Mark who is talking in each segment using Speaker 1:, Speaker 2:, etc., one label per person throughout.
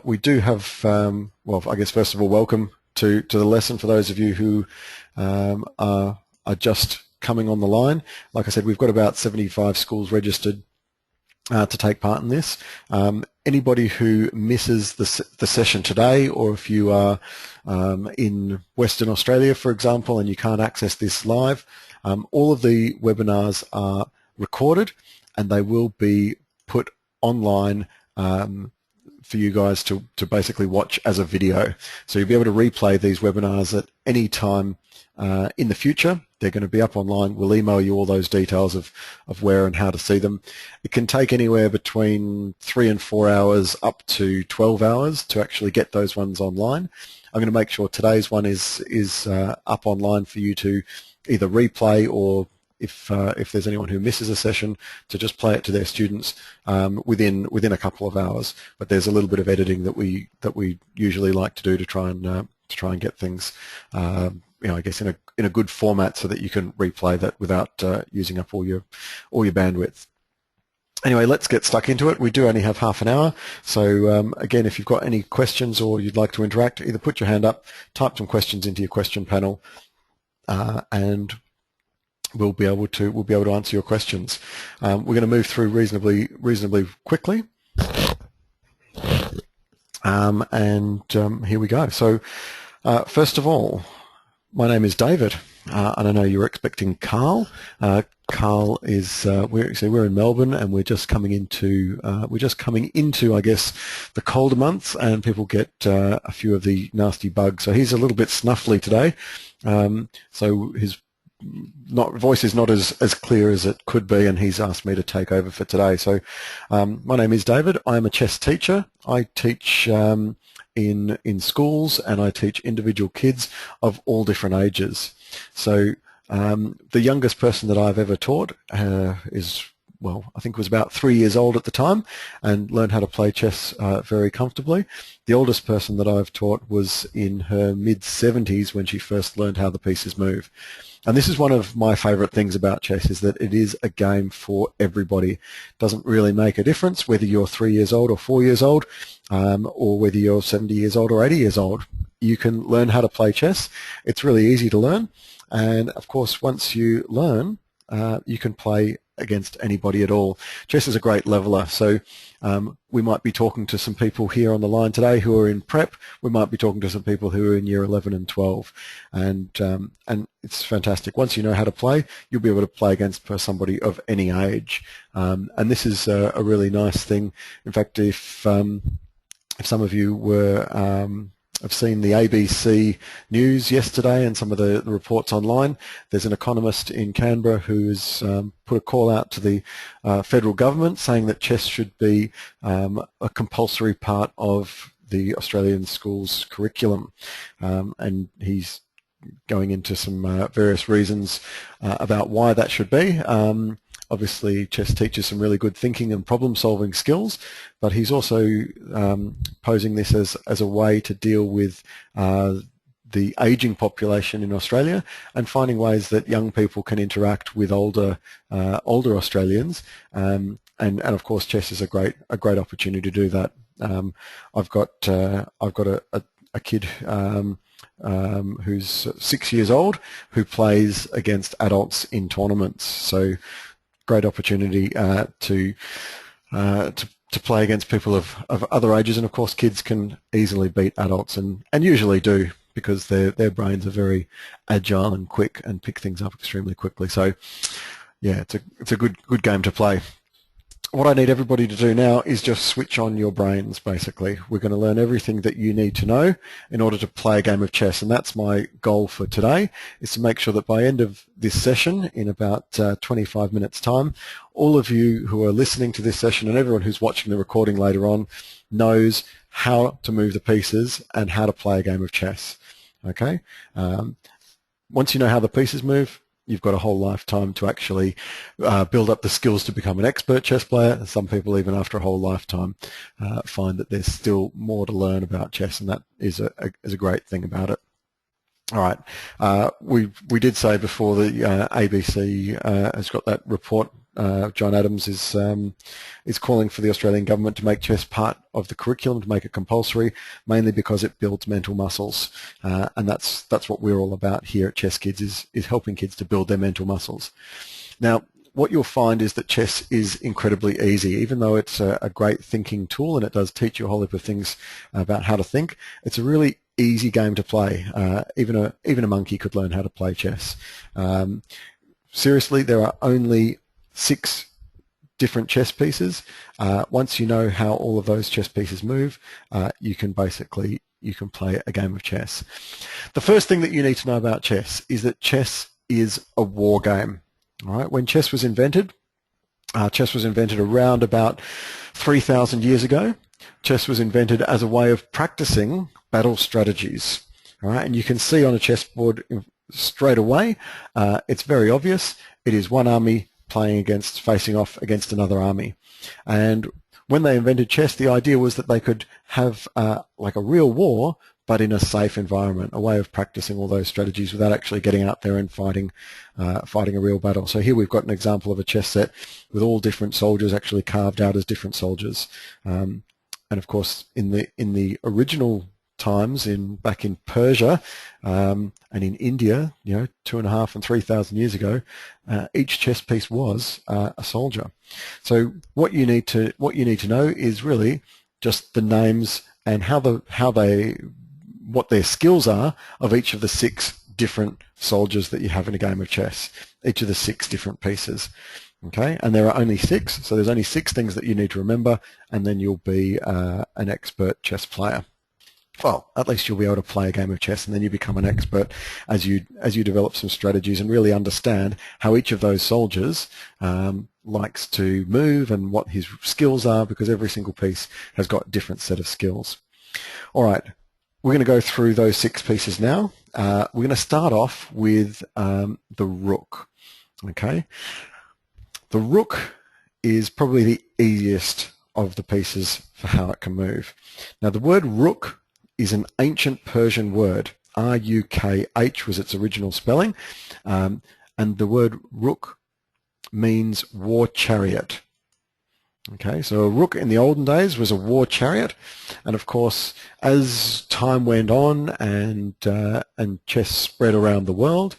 Speaker 1: We do have, well, I guess first of all, welcome to the lesson for those of you who are just coming on the line. Like I said, we've got about 75 schools registered to take part in this. Anybody who misses the session today, or if you are in Western Australia, for example, and you can't access this live, all of the webinars are recorded and they will be put online for you guys to basically watch as a video. So you'll be able to replay these webinars at any time in the future. They're going to be up online. We'll email you all those details of where and how to see them. It can take anywhere between 3 and 4 hours up to 12 hours to actually get those ones online. I'm going to make sure today's one is up online for you to either replay, or if there's anyone who misses a session, to just play it to their students within a couple of hours. But there's a little bit of editing that we usually like to do to try and get things I guess in a good format so that you can replay that without using up all your bandwidth. Anyway, let's get stuck into it. We do only have half an hour, so again, if you've got any questions or you'd like to interact, either put your hand up, type some questions into your question panel, and we'll be able to answer your questions. We're going to move through reasonably quickly, and here we go. So first of all, my name is David, and I know you were expecting Carl. Carl is we're in Melbourne, and we're just coming into I guess the colder months, and people get a few of the nasty bugs. So he's a little bit snuffly today. So his voice is not as clear as it could be, and he's asked me to take over for today. So my name is David. I am a chess teacher. I teach in schools, and I teach individual kids of all different ages. So the youngest person that I've ever taught is, well, I think was about 3 years old at the time, and learned how to play chess very comfortably. The oldest person that I've taught was in her mid-70s when she first learned how the pieces move. And this is one of my favorite things about chess, is that it is a game for everybody. It doesn't really make a difference whether you're 3 years old or 4 years old, or whether you're 70 years old or 80 years old. You can learn how to play chess. It's really easy to learn. And of course, once you learn, you can play against anybody at all. Chess is a great leveler. So we might be talking to some people here on the line today who are in prep. We might be talking to some people who are in year 11 and 12, and it's fantastic. Once you know how to play, you'll be able to play against somebody of any age, and this is a really nice thing. In fact, if some of you were I've seen the ABC news yesterday and some of the reports online. There's an economist in Canberra who's put a call out to the federal government saying that chess should be a compulsory part of the Australian schools curriculum, and he's going into some various reasons about why that should be. Obviously, chess teaches some really good thinking and problem-solving skills, but he's also posing this as a way to deal with the ageing population in Australia, and finding ways that young people can interact with older Australians. And of course, chess is a great opportunity to do that. I've got a kid who's 6 years old who plays against adults in tournaments. So great opportunity to play against people of other ages, and of course kids can easily beat adults, and usually do, because their brains are very agile and quick and pick things up extremely quickly. So yeah, it's a good game to play. What I need everybody to do now is just switch on your brains, basically. We're going to learn everything that you need to know in order to play a game of chess, and that's my goal for today, is to make sure that by end of this session, in about 25 minutes time, all of you who are listening to this session and everyone who's watching the recording later on knows how to move the pieces and how to play a game of chess. Okay? Once you know how the pieces move, you've got a whole lifetime to actually build up the skills to become an expert chess player. Some people, even after a whole lifetime, find that there's still more to learn about chess, and that is a great thing about it. All right, we did say before the ABC has got that report John Adams is calling for the Australian government to make chess part of the curriculum, to make it compulsory, mainly because it builds mental muscles, and that's what we're all about here at Chess Kids, is helping kids to build their mental muscles. Now, what you'll find is that chess is incredibly easy. Even though it's a great thinking tool and it does teach you a whole heap of things about how to think, it's a really easy game to play. Even a monkey could learn how to play chess. Seriously, there are only 6 different chess pieces. Once you know how all of those chess pieces move, you can play a game of chess. The first thing that you need to know about chess is that chess is a war game. All right, when chess was invented around about 3,000 years ago. Chess was invented as a way of practicing battle strategies. All right, and you can see on a chessboard straight away, it's very obvious. It is one army facing off against another army. And when they invented chess, the idea was that they could have like a real war, but in a safe environment, a way of practicing all those strategies without actually getting out there and fighting a real battle. So here we've got an example of a chess set with all different soldiers actually carved out as different soldiers. And of course, in the original times, back in Persia and in India, 2,500 and 3,000 years ago, each chess piece was a soldier. So what you need to know is really just the names and what their skills are of each of the 6 different soldiers that you have in a game of chess, each of the 6 different pieces. Okay, and there are only 6, so there's only 6 things that you need to remember, and then you'll be an expert chess player. Well, at least you'll be able to play a game of chess, and then you become an expert as you develop some strategies and really understand how each of those soldiers likes to move and what his skills are, because every single piece has got a different set of skills. All right, we're going to go through those 6 pieces now. We're going to start off with the rook. Okay, the rook is probably the easiest of the pieces for how it can move. Now, the word rook is an ancient Persian word. R-U-K-H was its original spelling, and the word rook means war chariot. Okay, so a rook in the olden days was a war chariot, and of course, as time went on and chess spread around the world,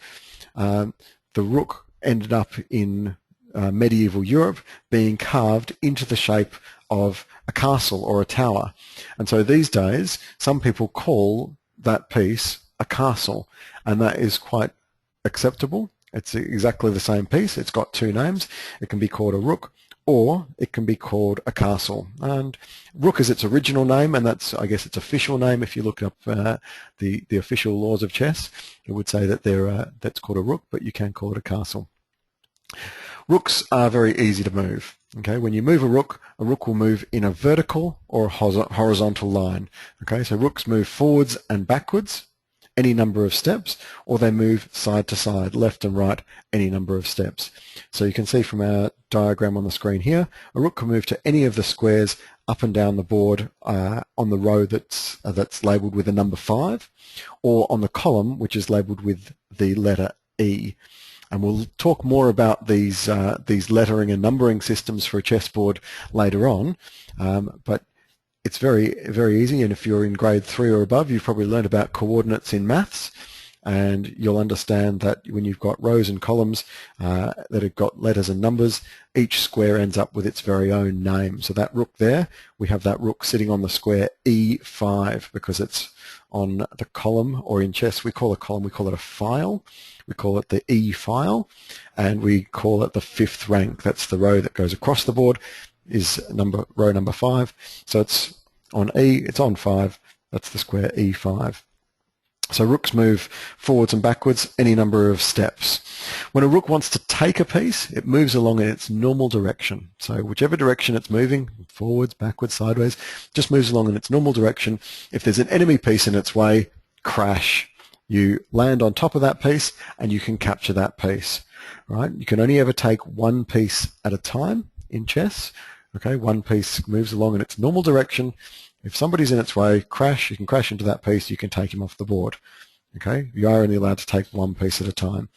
Speaker 1: the rook ended up in medieval Europe being carved into the shape of a castle or a tower. And so these days, some people call that piece a castle, and that is quite acceptable. It's exactly the same piece. It's got 2 names. It can be called a rook, or it can be called a castle. And rook is its original name, and that's, I guess, its official name. If you look up the official laws of chess, it would say that that's called a rook, but you can call it a castle. Rooks are very easy to move. Okay, when you move a rook will move in a vertical or a horizontal line. Okay, so rooks move forwards and backwards any number of steps, or they move side to side, left and right, any number of steps. So you can see from our diagram on the screen here, a rook can move to any of the squares up and down the board on the row that's labelled with the number 5, or on the column which is labelled with the letter E. And we'll talk more about these lettering and numbering systems for a chessboard later on, but it's very, very easy. And if you're in grade 3 or above, you've probably learned about coordinates in maths, and you'll understand that when you've got rows and columns that have got letters and numbers, each square ends up with its very own name. So that rook there, we have that rook sitting on the square E5 because it's on the column, or in chess we call a column, we call it a file. We call it the E file, and we call it the 5th rank. That's the row that goes across the board, is row number 5. So it's on E, it's on 5, that's the square E5. So rooks move forwards and backwards any number of steps. When a rook wants to take a piece, it moves along in its normal direction. So whichever direction it's moving, forwards, backwards, sideways, just moves along in its normal direction. If there's an enemy piece in its way, crash. You land on top of that piece and you can capture that piece. Right? You can only ever take one piece at a time in chess. Okay, one piece moves along in its normal direction. If somebody's in its way, crash, you can crash into that piece, you can take him off the board. Okay, you are only allowed to take one piece at a time.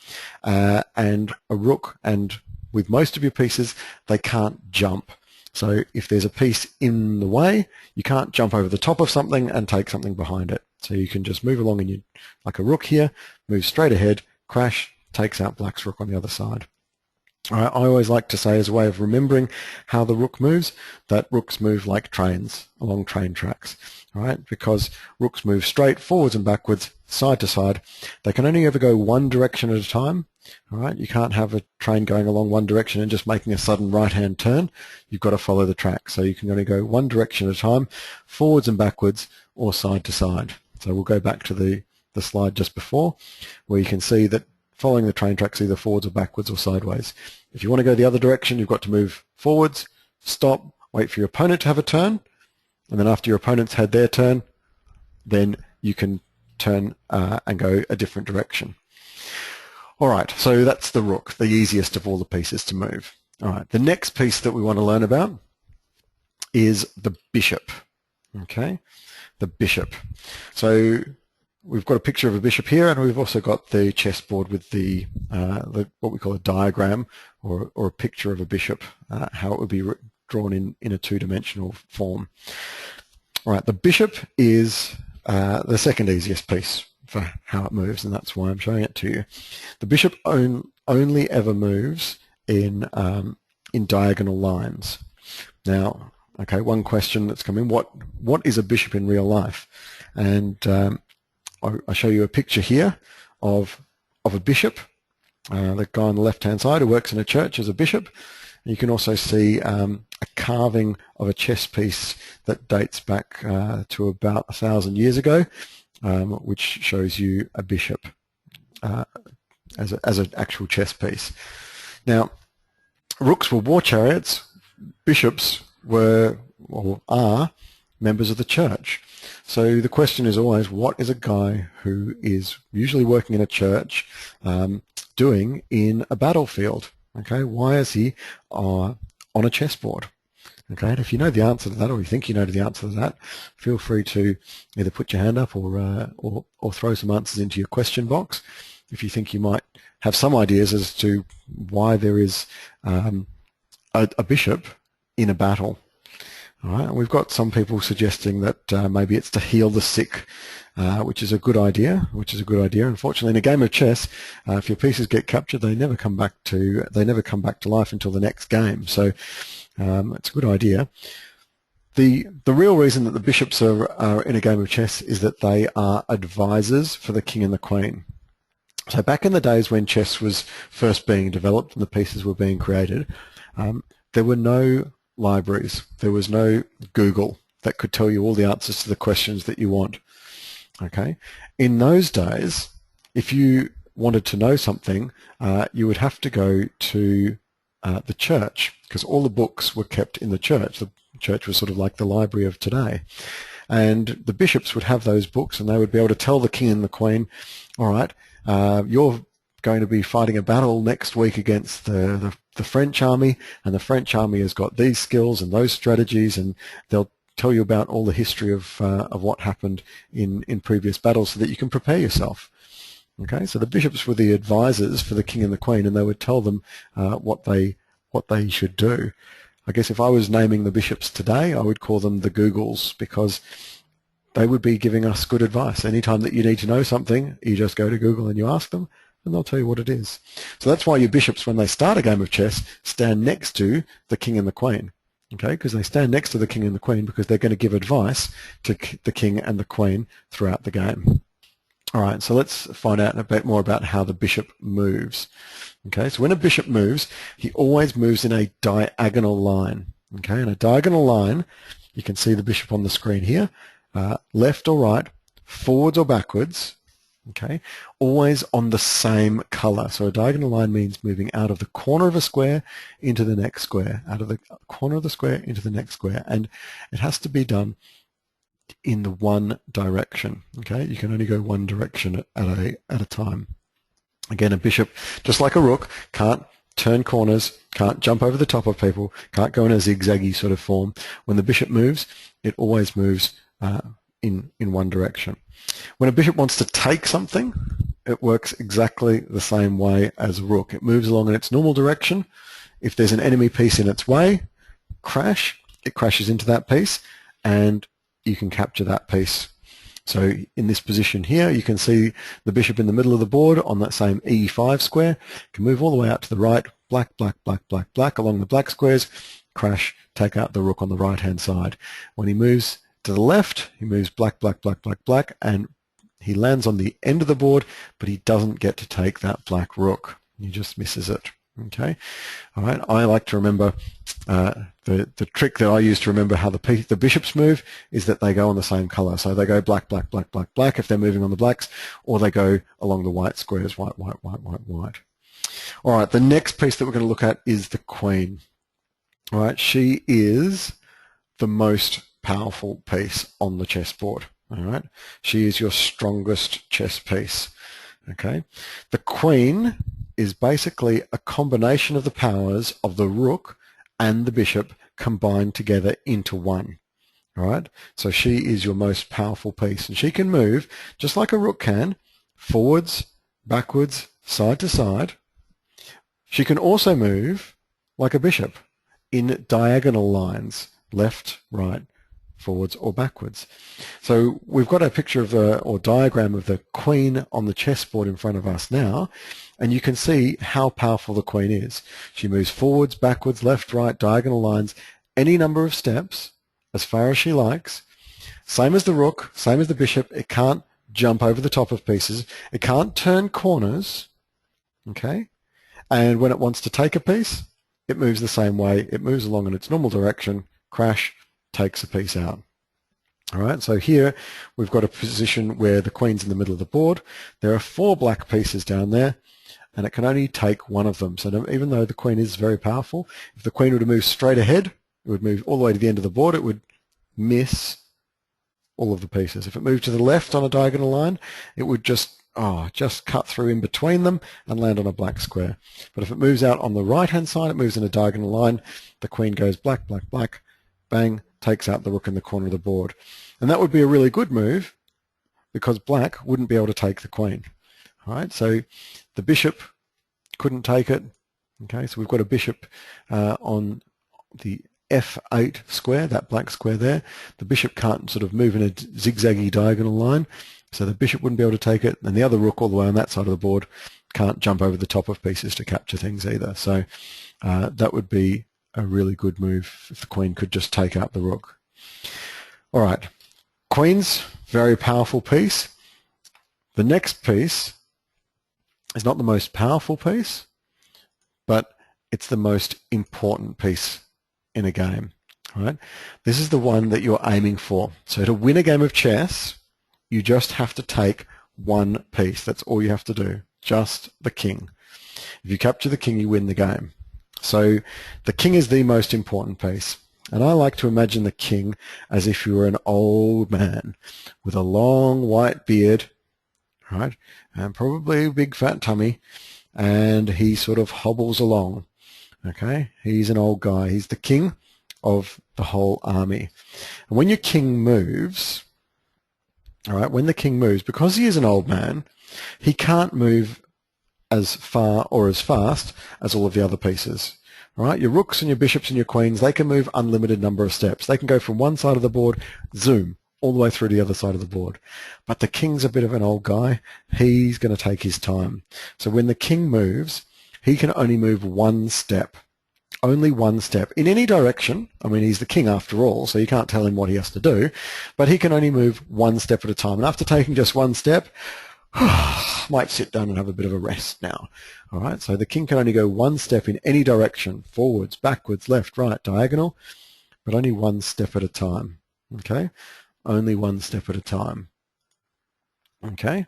Speaker 1: And a rook and with most of your pieces, they can't jump. So if there's a piece in the way, you can't jump over the top of something and take something behind it. So you can just move along like a rook here, move straight ahead, crash, takes out black's rook on the other side. All right, I always like to say, as a way of remembering how the rook moves, that rooks move like trains along train tracks. All right, because rooks move straight, forwards and backwards, side to side. They can only ever go one direction at a time. All right, you can't have a train going along one direction and just making a sudden right-hand turn. You've got to follow the track. So you can only go one direction at a time, forwards and backwards, or side to side. So we'll go back to the slide just before, where you can see that following the train tracks either forwards or backwards or sideways. If you want to go the other direction, you've got to move forwards, stop, wait for your opponent to have a turn, and then after your opponent's had their turn, then you can turn and go a different direction. All right, so that's the rook, the easiest of all the pieces to move. All right, the next piece that we want to learn about is the bishop. Okay, the bishop. So we've got a picture of a bishop here, and we've also got the chessboard with the what we call a diagram or a picture of a bishop, how it would be drawn in a two-dimensional form. All right, the bishop is the second easiest piece for how it moves, and that's why I'm showing it to you. The bishop only ever moves in diagonal lines. Now, okay, one question that's come in: what is a bishop in real life? And I show you a picture here of a bishop, the guy on the left-hand side who works in a church as a bishop. You can also see a carving of a chess piece that dates back to about 1,000 years ago, which shows you a bishop as an actual chess piece. Now, rooks were war chariots. Bishops were or are members of the church. So the question is always, what is a guy who is usually working in a church doing in a battlefield? Okay, why is he on a chessboard? Okay, and if you know the answer to that, or you think you know the answer to that, feel free to either put your hand up or throw some answers into your question box if you think you might have some ideas as to why there is a bishop in a battle. All right, and we've got some people suggesting that maybe it's to heal the sick, which is a good idea. Unfortunately, in a game of chess, if your pieces get captured, they never come back to life until the next game. So it's a good idea. The real reason that the bishops are in a game of chess is that they are advisors for the king and the queen. So back in the days when chess was first being developed and the pieces were being created, there were no libraries. There was no Google that could tell you all the answers to the questions that you want. Okay, in those days, if you wanted to know something, you would have to go to the church, because all the books were kept in the church. The church was sort of like the library of today, and the bishops would have those books, and they would be able to tell the king and the queen, all right, you're going to be fighting a battle next week against the French army, and the French army has got these skills and those strategies, and they'll tell you about all the history of what happened in previous battles so that you can prepare yourself. Okay, so the bishops were the advisors for the king and the queen, and they would tell them what they should do. I guess if I was naming the bishops today, I would call them the Googles, because they would be giving us good advice. Anytime that you need to know something, you just go to Google and you ask them, and they'll tell you what it is. So that's why your bishops, when they start a game of chess, stand next to the king and the queen. Okay, because they stand next to the king and the queen because they're going to give advice to the king and the queen throughout the game. All right, so let's find out a bit more about how the bishop moves. Okay, so when a bishop moves, he always moves in a diagonal line. Okay, in a diagonal line, you can see the bishop on the screen here, left or right, forwards or backwards. Okay, always on the same color. So a diagonal line means moving out of the corner of a square into the next square, out of the corner of the square into the next square, and it has to be done in the one direction. Okay, you can only go one direction at a time. Again, a bishop, just like a rook, can't turn corners, can't jump over the top of people, can't go in a zigzaggy sort of form. When the bishop moves, it always moves in one direction. When a bishop wants to take something, it works exactly the same way as a rook. It moves along in its normal direction, if there's an enemy piece in its way, crash, it crashes into that piece, and you can capture that piece. So in this position here, you can see the bishop in the middle of the board on that same E5 square. You can move all the way out to the right, black, black, black, black, black, along the black squares, crash, take out the rook on the right-hand side. When he moves to the left, he moves black, black, black, black, black, and he lands on the end of the board, but he doesn't get to take that black rook. He just misses it. Okay, all right. I like to remember the trick that I use to remember how the bishops move is that they go on the same color. So they go black, black, black, black, black if they're moving on the blacks, or they go along the white squares, white, white, white, white, white. All right. The next piece that we're going to look at is the queen. All right. She is the most powerful piece on the chessboard. All right. She is your strongest chess piece. Okay. The queen is basically a combination of the powers of the rook and the bishop combined together into one. All right? So she is your most powerful piece, and she can move just like a rook can, forwards, backwards, side to side. She can also move like a bishop in diagonal lines, left, right, forwards or backwards. So we've got a picture of or diagram of the queen on the chessboard in front of us now, and you can see how powerful the queen is. She moves forwards, backwards, left, right, diagonal lines, any number of steps, as far as she likes. Same as the rook, same as the bishop, it can't jump over the top of pieces. It can't turn corners, okay? And when it wants to take a piece, it moves the same way. It moves along in its normal direction, crash, takes a piece out. All right, so here we've got a position where the queen's in the middle of the board. There are 4 black pieces down there, and it can only take one of them. So even though the queen is very powerful, if the queen were to move straight ahead, it would move all the way to the end of the board, it would miss all of the pieces. If it moved to the left on a diagonal line, it would just cut through in between them and land on a black square. But if it moves out on the right-hand side, it moves in a diagonal line, the queen goes black, black, black, bang, takes out the rook in the corner of the board. And that would be a really good move because black wouldn't be able to take the queen. All right, so the bishop couldn't take it. Okay, so we've got a bishop on the F8 square, that black square there. The bishop can't sort of move in a zigzaggy diagonal line, so the bishop wouldn't be able to take it, and the other rook all the way on that side of the board can't jump over the top of pieces to capture things either. So that would be a really good move if the queen could just take out the rook. All right, queen's very powerful piece. The next piece is not the most powerful piece, but it's the most important piece in a game. All right, this is the one that you're aiming for. So to win a game of chess, you just have to take one piece. That's all you have to do, just the king. If you capture the king, you win the game. So the king is the most important piece. And I like to imagine the king as if you were an old man with a long white beard, right, and probably a big fat tummy, and he sort of hobbles along. Okay, he's an old guy. He's the king of the whole army. And when your king moves, all right, when the king moves, because he is an old man, he can't move as far or as fast as all of the other pieces. All right, your rooks and your bishops and your queens, they can move unlimited number of steps. They can go from one side of the board, zoom, all the way through to the other side of the board. But the king's a bit of an old guy. He's going to take his time. So when the king moves, he can only move one step. Only one step in any direction. I mean, he's the king after all, so you can't tell him what he has to do, but he can only move one step at a time. And after taking just one step, might sit down and have a bit of a rest now. All right, so the king can only go one step in any direction, forwards, backwards, left, right, diagonal, but only one step at a time. Okay, only one step at a time. Okay.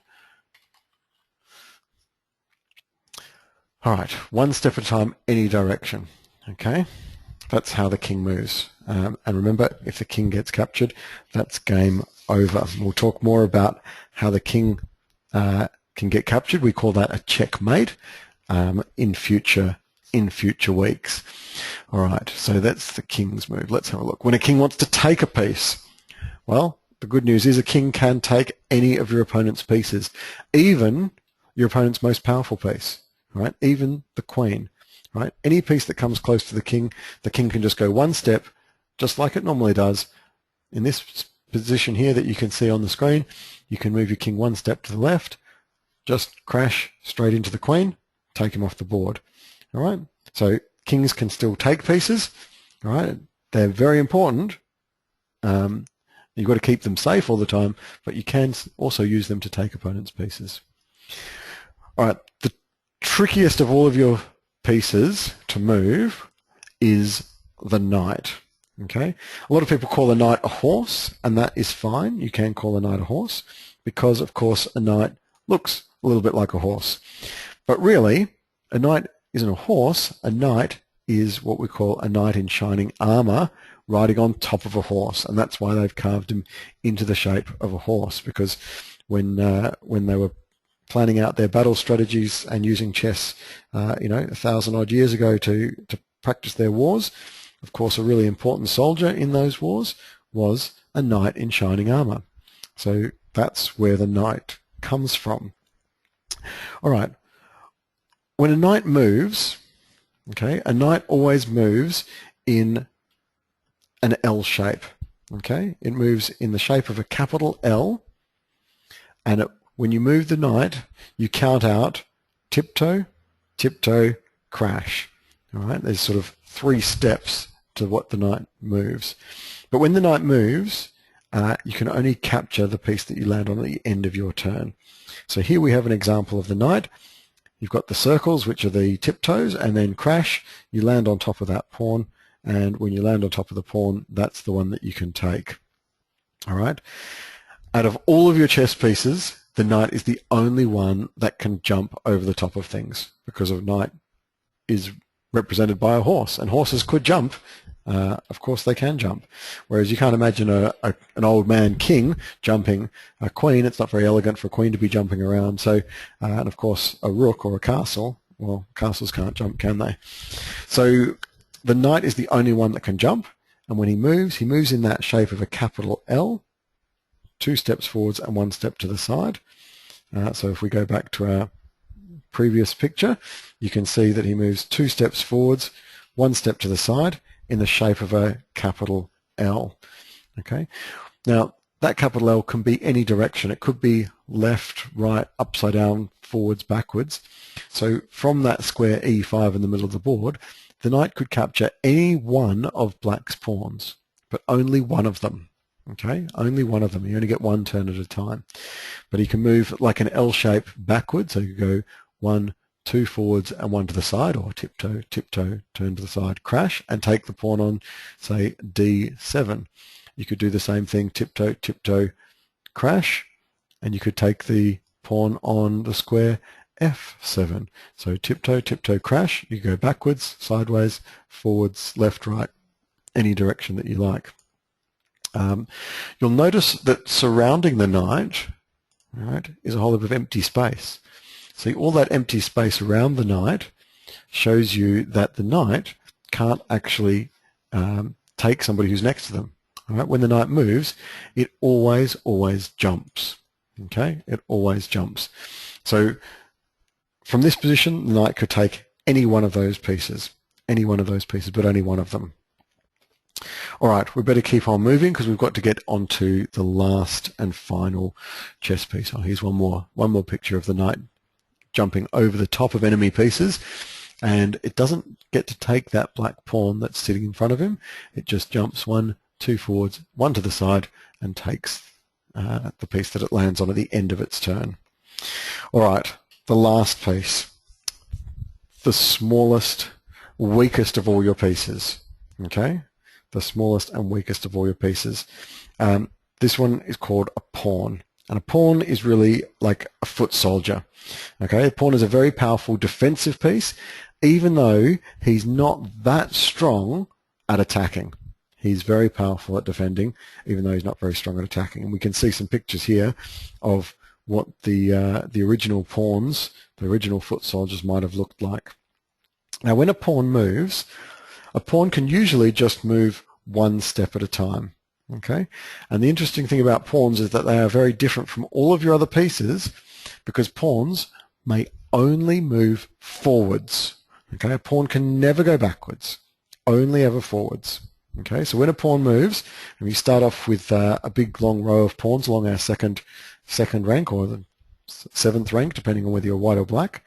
Speaker 1: All right, one step at a time, any direction. Okay, that's how the king moves. And remember, if the king gets captured, that's game over. We'll talk more about how the king can get captured. We call that a checkmate in future weeks. All right, so that's the king's move. Let's have a look. When a king wants to take a piece, well, the good news is a king can take any of your opponent's pieces, even your opponent's most powerful piece. All right, even the queen. right? Any piece that comes close to the king can just go one step, just like it normally does. In this position here that you can see on the screen, you can move your king one step to the left, just crash straight into the queen, take him off the board. All right, so kings can still take pieces. All right, they're very important. You've got to keep them safe all the time, but you can also use them to take opponents' pieces. All right, the trickiest of all of your pieces to move is the knight. Okay, a lot of people call a knight a horse, and that is fine. You can call a knight a horse because, of course, a knight looks a little bit like a horse. But really, a knight isn't a horse. A knight is what we call a knight in shining armor, riding on top of a horse, and that's why they've carved him into the shape of a horse, because when they were planning out their battle strategies and using chess, 1,000 odd years ago to practice their wars, of course, a really important soldier in those wars was a knight in shining armor. So that's where the knight comes from. All right. When a knight moves, okay, a knight always moves in an L shape. Okay, it moves in the shape of a capital L, and when you move the knight, you count out tiptoe, tiptoe, crash. All right, there's sort of 3 steps to what the knight moves. But when the knight moves, you can only capture the piece that you land on at the end of your turn. So here we have an example of the knight. You've got the circles, which are the tiptoes, and then crash. You land on top of that pawn, and when you land on top of the pawn, that's the one that you can take. All right. Out of all of your chess pieces, the knight is the only one that can jump over the top of things, because a knight is represented by a horse, and horses could jump. Of course they can jump, whereas you can't imagine an old man king jumping a queen. It's not very elegant for a queen to be jumping around. So, and of course a rook or a castle, well, castles can't jump, can they? So the knight is the only one that can jump, and when he moves in that shape of a capital L, 2 steps forwards and 1 step to the side. So if we go back to our previous picture, you can see that he moves 2 steps forwards, 1 step to the side in the shape of a capital L. Okay. Now that capital L can be any direction. It could be left, right, upside down, forwards, backwards. So from that square E5 in the middle of the board, the knight could capture any one of black's pawns, but only one of them. Okay, only one of them. You only get 1 turn at a time. But he can move like an L shape backwards, so you go 1, 2 forwards and 1 to the side, or tiptoe, tiptoe, turn to the side, crash, and take the pawn on, say, D7. You could do the same thing, tiptoe, tiptoe, crash, and you could take the pawn on the square F7. So tiptoe, tiptoe, crash, you go backwards, sideways, forwards, left, right, any direction that you like. You'll notice that surrounding the knight, right, is a whole heap of empty space. See, all that empty space around the knight shows you that the knight can't actually take somebody who's next to them. All right? When the knight moves, it always jumps. Okay, it always jumps. So from this position, the knight could take any one of those pieces, but only one of them. All right, we better keep on moving because we've got to get onto the last and final chess piece. Oh, here's one more picture of the knight jumping over the top of enemy pieces, and it doesn't get to take that black pawn that's sitting in front of him. It just jumps 1, 2 forwards, 1 to the side, and takes the piece that it lands on at the end of its turn. All right, the last piece, the smallest, weakest of all your pieces. Okay, the smallest and weakest of all your pieces. This one is called a pawn. And a pawn is really like a foot soldier. Okay, a pawn is a very powerful defensive piece, even though he's not that strong at attacking. He's very powerful at defending, even though he's not very strong at attacking. And we can see some pictures here of what the original pawns, the original foot soldiers might have looked like. Now, when a pawn moves, a pawn can usually just move 1 step at a time. Okay, and the interesting thing about pawns is that they are very different from all of your other pieces, because pawns may only move forwards. Okay, a pawn can never go backwards, only ever forwards. Okay, so when a pawn moves, and we start off with a big long row of pawns along our second rank, or the seventh rank, depending on whether you're white or black.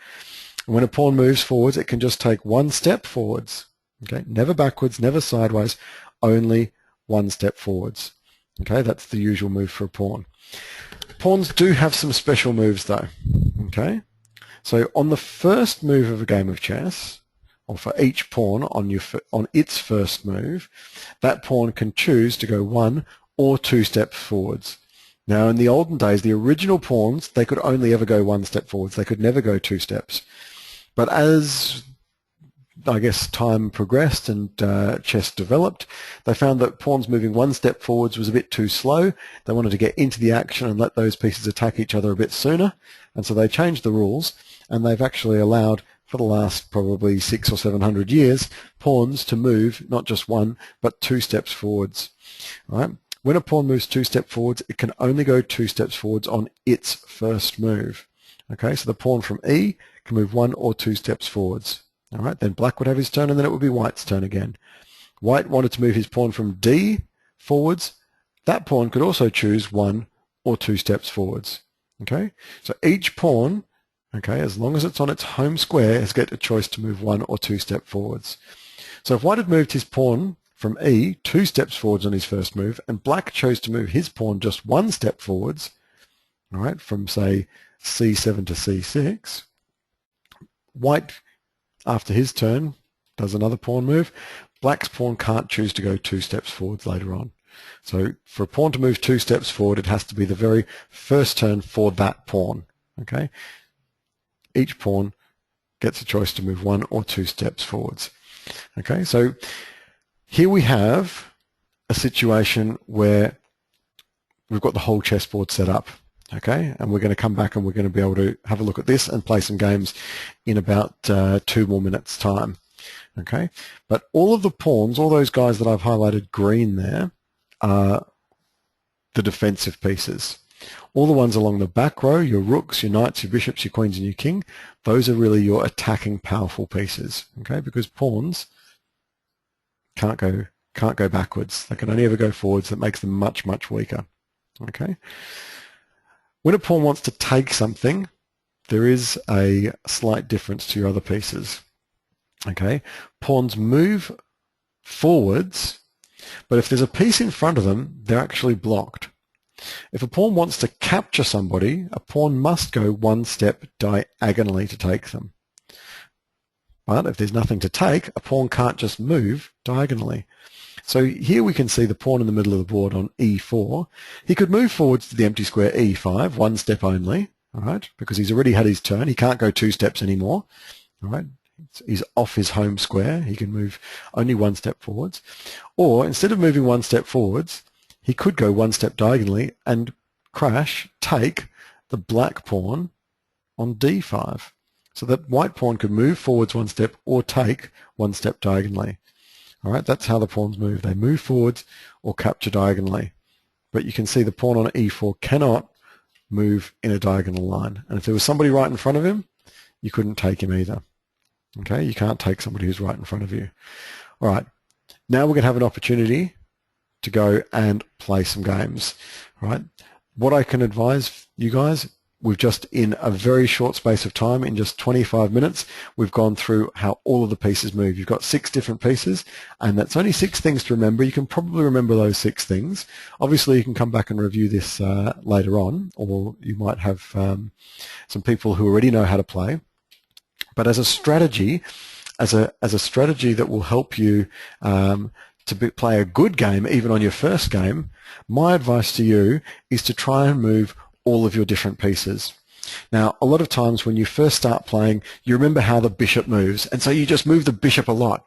Speaker 1: And when a pawn moves forwards, it can just take one step forwards. Okay, never backwards, never sideways, only one step forwards. Okay, that's the usual move for a pawn. Pawns do have some special moves though. Okay, so on the first move of a game of chess, or for each pawn on its first move, that pawn can choose to go 1 or 2 steps forwards. Now, in the olden days, the original pawns, they could only ever go 1 step forwards. They could never go 2 steps. But as, I guess, time progressed and chess developed, they found that pawns moving 1 step forwards was a bit too slow. They wanted to get into the action and let those pieces attack each other a bit sooner. And so they changed the rules, and they've actually allowed, for the last probably 600 or 700 years, pawns to move not just 1 but 2 steps forwards. All right? When a pawn moves 2 steps forwards, it can only go 2 steps forwards on its first move. Okay, so the pawn from E can move 1 or 2 steps forwards. All right, then black would have his turn, and then it would be white's turn again. White wanted to move his pawn from D forwards. That pawn could also choose 1 or 2 steps forwards. Okay, so each pawn, okay, as long as it's on its home square, has got a choice to move 1 or 2 steps forwards. So if white had moved his pawn from E 2 steps forwards on his first move, and black chose to move his pawn just 1 step forwards, all right, from say C7 to C6, white, after his turn, does another pawn move. Black's pawn can't choose to go 2 steps forwards later on. So for a pawn to move 2 steps forward, it has to be the very first turn for that pawn. Okay, each pawn gets a choice to move 1 or 2 steps forwards. Okay, so here we have a situation where we've got the whole chessboard set up, okay, and we're going to come back and we're going to be able to have a look at this and play some games in about 2 more minutes' time, okay. But all of the pawns, all those guys that I've highlighted green there, are the defensive pieces. All the ones along the back row, your rooks, your knights, your bishops, your queens, and your king, those are really your attacking powerful pieces, okay, because pawns can't go backwards. They can only ever go forwards. That makes them much, much weaker. Okay. When a pawn wants to take something, there is a slight difference to your other pieces. Okay. Pawns move forwards, but if there's a piece in front of them, they're actually blocked. If a pawn wants to capture somebody, a pawn must go 1 step diagonally to take them. But if there's nothing to take, a pawn can't just move diagonally. So here we can see the pawn in the middle of the board on E4. He could move forwards to the empty square E5, 1 step only, all right, because he's already had his turn. He can't go 2 steps anymore, all right. He's off his home square. He can move only 1 step forwards. Or instead of moving 1 step forwards, he could go 1 step diagonally and take the black pawn on D5. So that white pawn could move forwards 1 step or take 1 step diagonally. All right, that's how the pawns move. They move forwards or capture diagonally. But you can see the pawn on E4 cannot move in a diagonal line. And if there was somebody right in front of him, you couldn't take him either. Okay, you can't take somebody who's right in front of you. All right, now we're going to have an opportunity to go and play some games. All right, what I can advise you guys, we've just, in a very short space of time, in just 25 minutes, we've gone through how all of the pieces move. You've got 6 different pieces, and that's only 6 things to remember. You can probably remember those 6 things. Obviously, you can come back and review this later on, or you might have some people who already know how to play. But as a strategy, as a strategy that will help you play a good game, even on your first game, my advice to you is to try and move all of your different pieces. Now, a lot of times when you first start playing, you remember how the bishop moves, and so you just move the bishop a lot.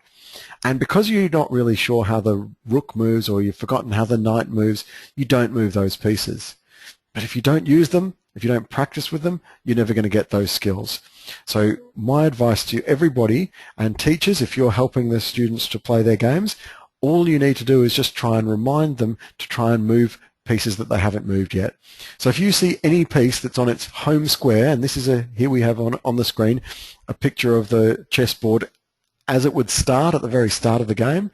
Speaker 1: And because you're not really sure how the rook moves, or you've forgotten how the knight moves, you don't move those pieces. But if you don't use them, if you don't practice with them, you're never going to get those skills. So my advice to everybody, and teachers, if you're helping the students to play their games, all you need to do is just try and remind them to try and move pieces that they haven't moved yet. So if you see any piece that's on its home square, and this is here we have on the screen a picture of the chessboard as it would start at the very start of the game.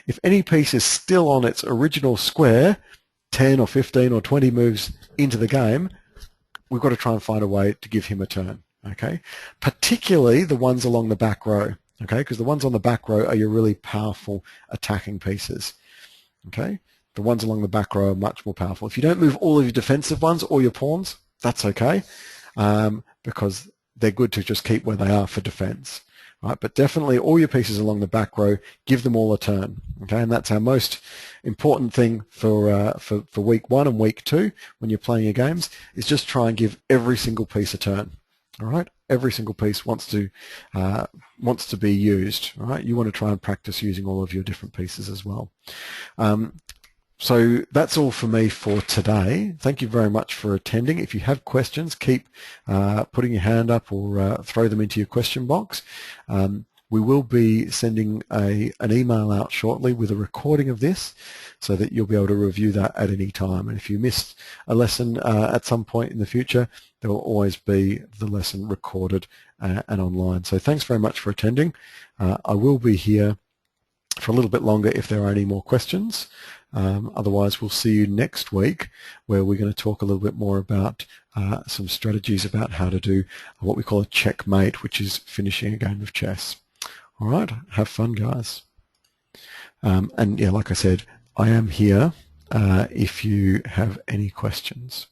Speaker 1: If any piece is still on its original square, 10 or 15 or 20 moves into the game, we've got to try and find a way to give him a turn, okay? Particularly the ones along the back row, okay? Because the ones on the back row are your really powerful attacking pieces, okay? The ones along the back row are much more powerful. If you don't move all of your defensive ones or your pawns, that's okay, because they're good to just keep where they are for defense. Right, but definitely all your pieces along the back row, give them all a turn. Okay, and that's our most important thing for week 1 and week 2 when you're playing your games, is just try and give every single piece a turn. All right, every single piece wants to be used. All right, you want to try and practice using all of your different pieces as well. So that's all for me for today. Thank you very much for attending. If you have questions, keep putting your hand up or throw them into your question box. We will be sending an email out shortly with a recording of this so that you'll be able to review that at any time. And if you missed a lesson at some point in the future, there will always be the lesson recorded and online. So thanks very much for attending. I will be here for a little bit longer if there are any more questions. Otherwise, we'll see you next week, where we're going to talk a little bit more about some strategies about how to do what we call a checkmate, which is finishing a game of chess. All right, have fun, guys. And yeah, like I said, I am here if you have any questions.